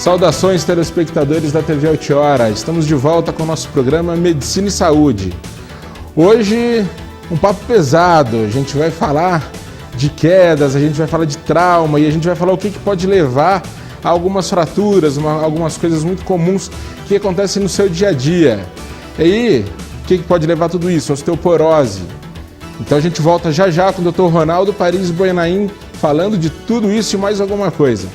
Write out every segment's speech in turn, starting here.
Saudações, telespectadores da TV Altiora. Estamos de volta com o nosso programa Medicina e Saúde. Hoje, um papo pesado. A gente vai falar de quedas, a gente vai falar de trauma e a gente vai falar o que pode levar a algumas fraturas, algumas coisas muito comuns que acontecem no seu dia a dia. E aí, o que pode levar a tudo isso? Osteoporose. Então a gente volta já já com o Dr. Ronaldo Paris Boenaim falando de tudo isso e mais alguma coisa.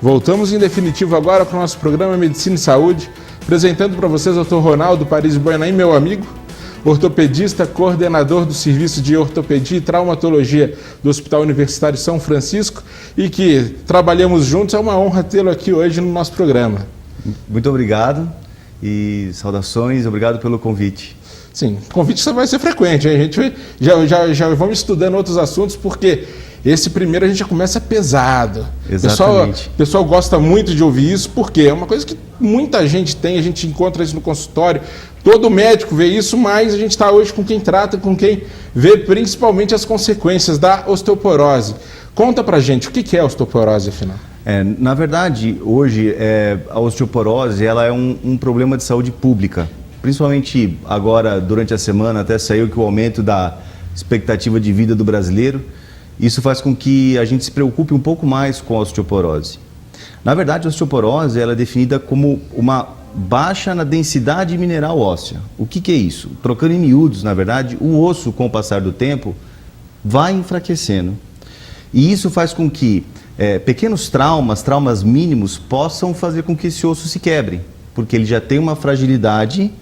Voltamos em definitivo agora com o nosso programa Medicina e Saúde, apresentando para vocês o Dr. Ronaldo Paris Boenaim, meu amigo, ortopedista, coordenador do Serviço de Ortopedia e Traumatologia do Hospital Universitário São Francisco e que trabalhamos juntos. É uma honra tê-lo aqui hoje no nosso programa. Muito obrigado e saudações, obrigado pelo convite. Sim, o convite vai ser frequente, hein? A gente já vamos estudando outros assuntos, porque esse primeiro a gente já começa pesado. Exatamente. O pessoal gosta muito de ouvir isso, porque é uma coisa que muita gente tem, a gente encontra isso no consultório, todo médico vê isso, mas a gente está hoje com quem trata, com quem vê principalmente as consequências da osteoporose. Conta pra gente, o que é a osteoporose, afinal? Na verdade, hoje, a osteoporose ela é um problema de saúde pública. Principalmente agora, durante a semana, até saiu que o aumento da expectativa de vida do brasileiro, isso faz com que a gente se preocupe um pouco mais com a osteoporose. Na verdade, a osteoporose ela é definida como uma baixa na densidade mineral óssea. O que é isso? Trocando em miúdos, na verdade, o osso, com o passar do tempo, vai enfraquecendo. E isso faz com que pequenos traumas mínimos, possam fazer com que esse osso se quebre, porque ele já tem uma fragilidade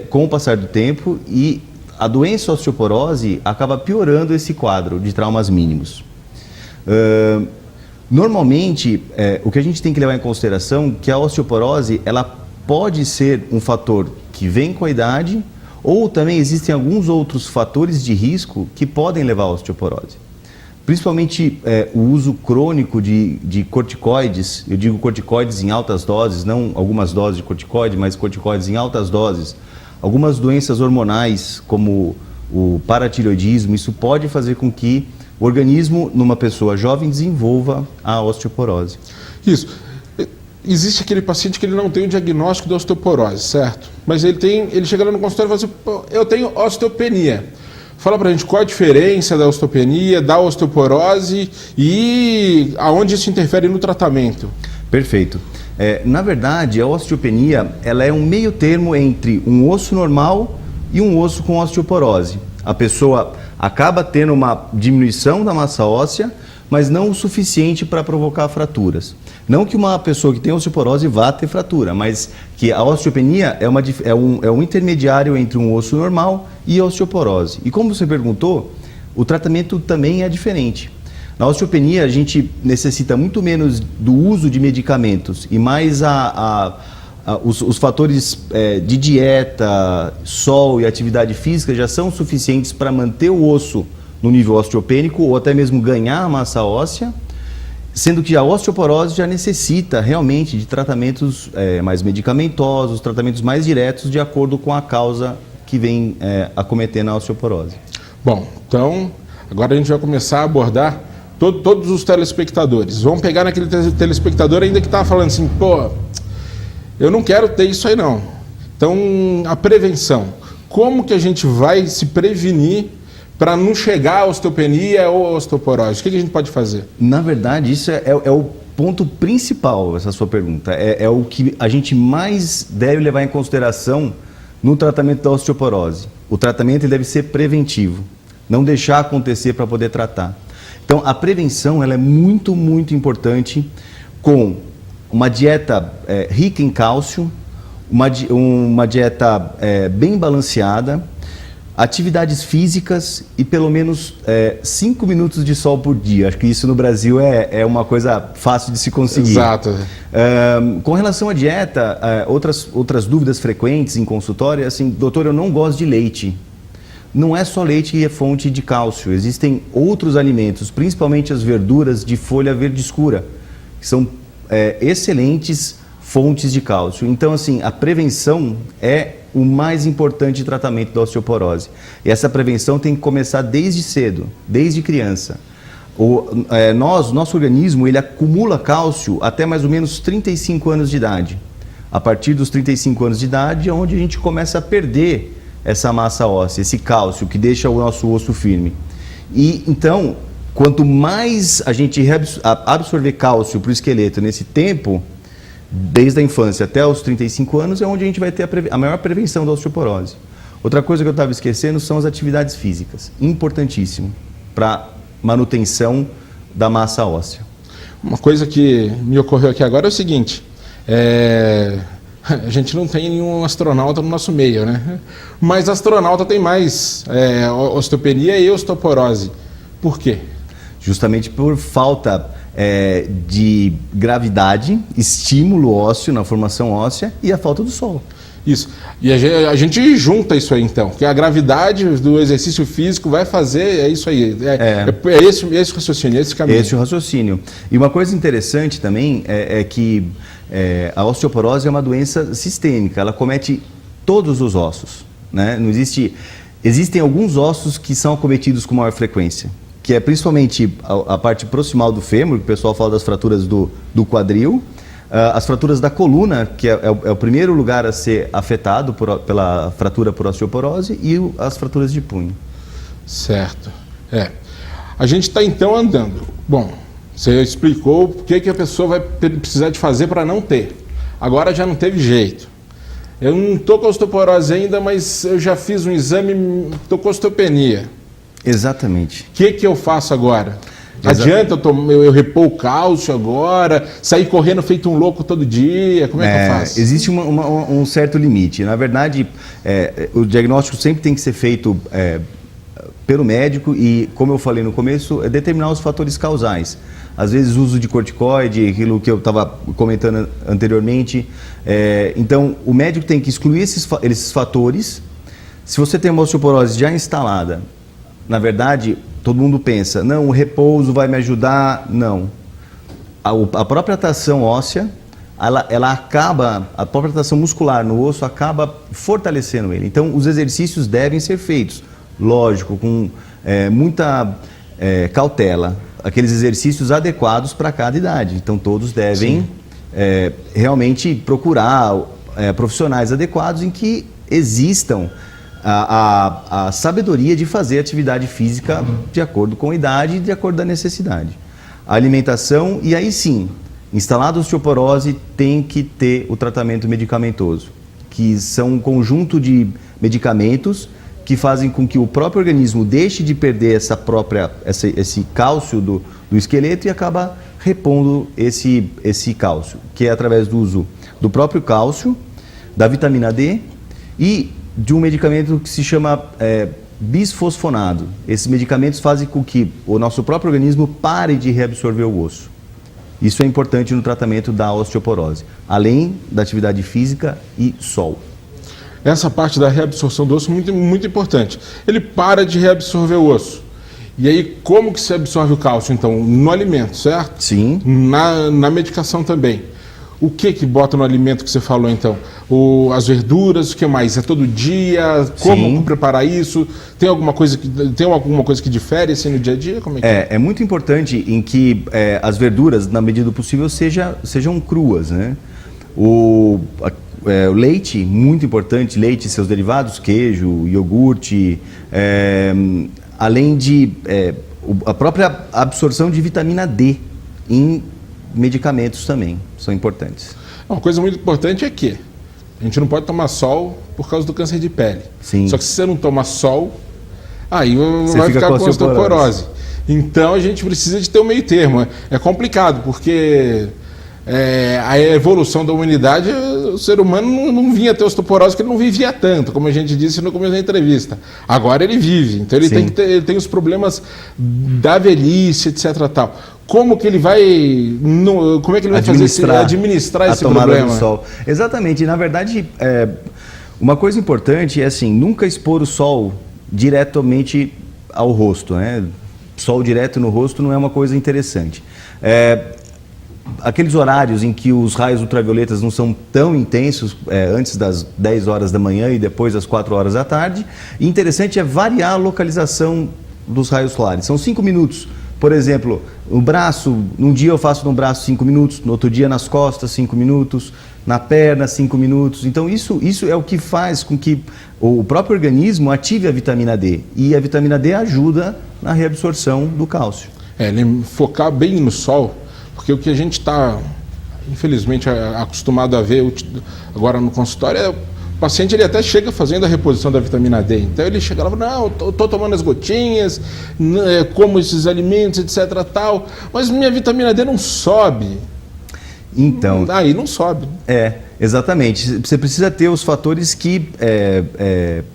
com o passar do tempo e a doença osteoporose acaba piorando esse quadro de traumas mínimos. Normalmente, o que a gente tem que levar em consideração é que a osteoporose ela pode ser um fator que vem com a idade ou também existem alguns outros fatores de risco que podem levar à osteoporose. Principalmente o uso crônico de corticoides, eu digo corticoides em altas doses, não algumas doses de corticoide, mas corticoides em altas doses. Algumas doenças hormonais, como o paratireoidismo, isso pode fazer com que o organismo, numa pessoa jovem, desenvolva a osteoporose. Isso. Existe aquele paciente que ele não tem o diagnóstico da osteoporose, certo? Mas ele chega lá no consultório e fala assim, eu tenho osteopenia. Fala pra gente qual a diferença da osteopenia, da osteoporose e aonde isso interfere no tratamento. Perfeito. Na verdade, a osteopenia ela é um meio termo entre um osso normal e um osso com osteoporose. A pessoa acaba tendo uma diminuição da massa óssea, mas não o suficiente para provocar fraturas. Não que uma pessoa que tem osteoporose vá ter fratura, mas que a osteopenia é um intermediário entre um osso normal e a osteoporose. E como você perguntou, o tratamento também é diferente. Na osteopenia, a gente necessita muito menos do uso de medicamentos e mais os fatores de dieta, sol e atividade física já são suficientes para manter o osso no nível osteopênico ou até mesmo ganhar massa óssea, sendo que a osteoporose já necessita realmente de tratamentos mais medicamentosos, tratamentos mais diretos de acordo com a causa que vem acometendo a osteoporose. Bom, então agora a gente vai começar a abordar todos os telespectadores. Vamos pegar naquele telespectador ainda que estava falando assim, pô, eu não quero ter isso aí não. Então, a prevenção. Como que a gente vai se prevenir para não chegar à osteopenia ou à osteoporose? O que a gente pode fazer? Na verdade, isso é o ponto principal, essa sua pergunta. É o que a gente mais deve levar em consideração no tratamento da osteoporose. O tratamento ele deve ser preventivo, não deixar acontecer para poder tratar. Então, a prevenção ela é muito, muito importante, com uma dieta rica em cálcio, uma dieta bem balanceada, atividades físicas e pelo menos 5 minutos de sol por dia. Acho que isso no Brasil é uma coisa fácil de se conseguir. Exato. Com relação à dieta, outras dúvidas frequentes em consultório é assim, doutor, eu não gosto de leite. Não é só leite que é fonte de cálcio, existem outros alimentos, principalmente as verduras de folha verde escura, que são excelentes fontes de cálcio. Então, assim, a prevenção é o mais importante tratamento da osteoporose. E essa prevenção tem que começar desde cedo, desde criança. Nosso organismo, ele acumula cálcio até mais ou menos 35 anos de idade. A partir dos 35 anos de idade é onde a gente começa a perder essa massa óssea, esse cálcio que deixa o nosso osso firme. E então, quanto mais a gente absorver cálcio para o esqueleto nesse tempo, desde a infância até os 35 anos, é onde a gente vai ter a maior prevenção da osteoporose. Outra coisa que eu estava esquecendo são as atividades físicas, importantíssimo para manutenção da massa óssea. Uma coisa que me ocorreu aqui agora é o seguinte, a gente não tem nenhum astronauta no nosso meio, né? Mas astronauta tem mais osteopenia e osteoporose. Por quê? Justamente por falta de gravidade, estímulo ósseo na formação óssea e a falta do sol. Isso. E a gente junta isso aí, então, que a gravidade do exercício físico vai fazer, isso aí. Esse raciocínio, esse caminho. Esse o raciocínio. E uma coisa interessante também é que a osteoporose é uma doença sistêmica, ela comete todos os ossos, né? Existem alguns ossos que são acometidos com maior frequência, que é principalmente a parte proximal do fêmur, que o pessoal fala das fraturas do quadril, as fraturas da coluna, que é o primeiro lugar a ser afetado pela fratura por osteoporose, e as fraturas de punho. Certo. A gente está então andando. Bom, você explicou o que a pessoa vai precisar de fazer para não ter. Agora já não teve jeito. Eu não estou com osteoporose ainda, mas eu já fiz um exame, estou com osteopenia. Exatamente. O que eu faço agora? Adianta eu repor o cálcio agora, sair correndo feito um louco todo dia? Como é que eu faço? Existe um certo limite. Na verdade, o diagnóstico sempre tem que ser feito pelo médico e, como eu falei no começo, determinar os fatores causais. Às vezes, uso de corticoide, aquilo que eu estava comentando anteriormente. Então, o médico tem que excluir esses fatores. Se você tem uma osteoporose já instalada, na verdade, todo mundo pensa, não, o repouso vai me ajudar. Não. A própria tração óssea, ela acaba, a própria tração muscular no osso acaba fortalecendo ele. Então, os exercícios devem ser feitos, lógico, com muita cautela, aqueles exercícios adequados para cada idade. Então, todos devem realmente procurar profissionais adequados em que existam a sabedoria de fazer atividade física de acordo com a idade e de acordo com a necessidade. A alimentação, e aí sim, instalada a osteoporose, tem que ter o tratamento medicamentoso, que são um conjunto de medicamentos que fazem com que o próprio organismo deixe de perder esse cálcio do esqueleto e acaba repondo esse cálcio, que é através do uso do próprio cálcio, da vitamina D e de um medicamento que se chama bisfosfonado. Esses medicamentos fazem com que o nosso próprio organismo pare de reabsorver o osso. Isso é importante no tratamento da osteoporose, além da atividade física e sol. Essa parte da reabsorção do osso é muito, muito importante. Ele para de reabsorver o osso. E aí, como que se absorve o cálcio, então? No alimento, certo? Sim. Na medicação também. O que bota no alimento que você falou, então? As verduras, o que mais? É todo dia? Como preparar isso? Tem alguma coisa que difere assim, no dia a dia? Como é que é muito importante em que as verduras, na medida do possível, sejam cruas, né? O leite, muito importante, leite e seus derivados, queijo, iogurte, além de a própria absorção de vitamina D em medicamentos também são importantes. Uma coisa muito importante é que a gente não pode tomar sol por causa do câncer de pele. Sim. Só que se você não toma sol, aí você vai ficar com osteoporose. Então a gente precisa de ter um meio termo. É complicado, porque a evolução da humanidade, o ser humano não vinha ter osteoporose porque ele não vivia tanto, como a gente disse no começo da entrevista. Agora ele vive, então ele tem os problemas da velhice, etc. Tal. Como que ele vai administrar esse problema? Do sol. Exatamente. Na verdade, uma coisa importante é assim, nunca expor o sol diretamente ao rosto, né? Sol direto no rosto não é uma coisa interessante. Aqueles horários em que os raios ultravioletas não são tão intensos, antes das 10 horas da manhã e depois das 4 horas da tarde. E interessante é variar a localização dos raios solares. São 5 minutos Por exemplo, o braço, num dia eu faço no braço 5 minutos, no outro dia nas costas 5 minutos, na perna 5 minutos. Então isso é o que faz com que o próprio organismo ative a vitamina D. E a vitamina D ajuda na reabsorção do cálcio. Ele focar bem no sol, porque o que a gente está, infelizmente, acostumado a ver agora no consultório o paciente ele até chega fazendo a reposição da vitamina D. Então ele chega lá e fala, não, eu estou tomando as gotinhas, como esses alimentos, etc. tal, mas minha vitamina D não sobe. Então, aí não sobe. Exatamente. Você precisa ter os fatores que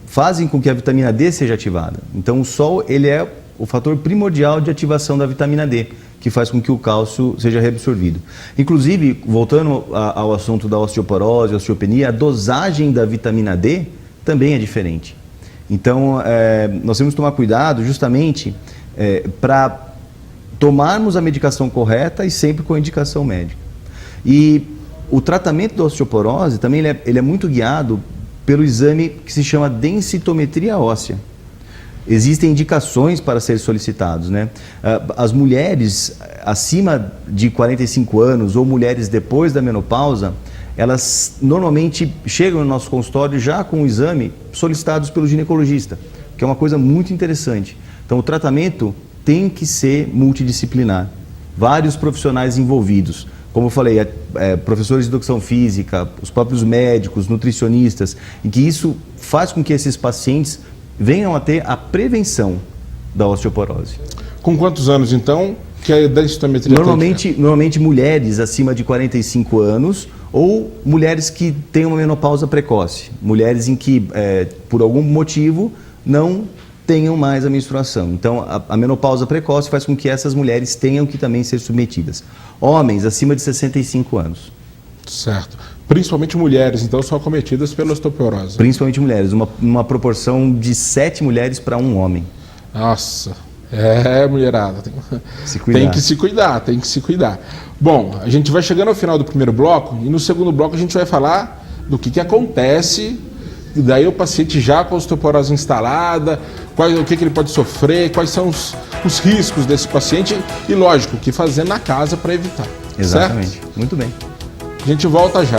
fazem com que a vitamina D seja ativada. Então o sol ele é o fator primordial de ativação da vitamina D, que faz com que o cálcio seja reabsorvido. Inclusive, voltando ao assunto da osteoporose, osteopenia, a dosagem da vitamina D também é diferente. Então, nós temos que tomar cuidado justamente para tomarmos a medicação correta e sempre com a indicação médica. E o tratamento da osteoporose também ele é muito guiado pelo exame que se chama densitometria óssea. Existem indicações para serem solicitados, né? As mulheres acima de 45 anos ou mulheres depois da menopausa, elas normalmente chegam no nosso consultório já com o exame solicitados pelo ginecologista, que é uma coisa muito interessante. Então o tratamento tem que ser multidisciplinar, vários profissionais envolvidos. Como eu falei, professores de educação física, os próprios médicos, nutricionistas, e que isso faz com que esses pacientes venham a ter a prevenção da osteoporose. Com quantos anos, então, que a densitometria Normalmente mulheres acima de 45 anos ou mulheres que têm uma menopausa precoce. Mulheres em que, por algum motivo, não tenham mais a menstruação. Então, a menopausa precoce faz com que essas mulheres tenham que também ser submetidas. Homens acima de 65 anos. Certo. Principalmente mulheres, então, são acometidas pela osteoporose. Principalmente mulheres, uma proporção de 7 mulheres para 1 homem. Nossa, mulherada. Tem que se cuidar. Bom, a gente vai chegando ao final do primeiro bloco e no segundo bloco a gente vai falar do que acontece, e daí o paciente já com a osteoporose instalada, o que ele pode sofrer, quais são os riscos desse paciente e, lógico, o que fazer na casa para evitar. Exatamente. Certo? Muito bem. A gente volta já.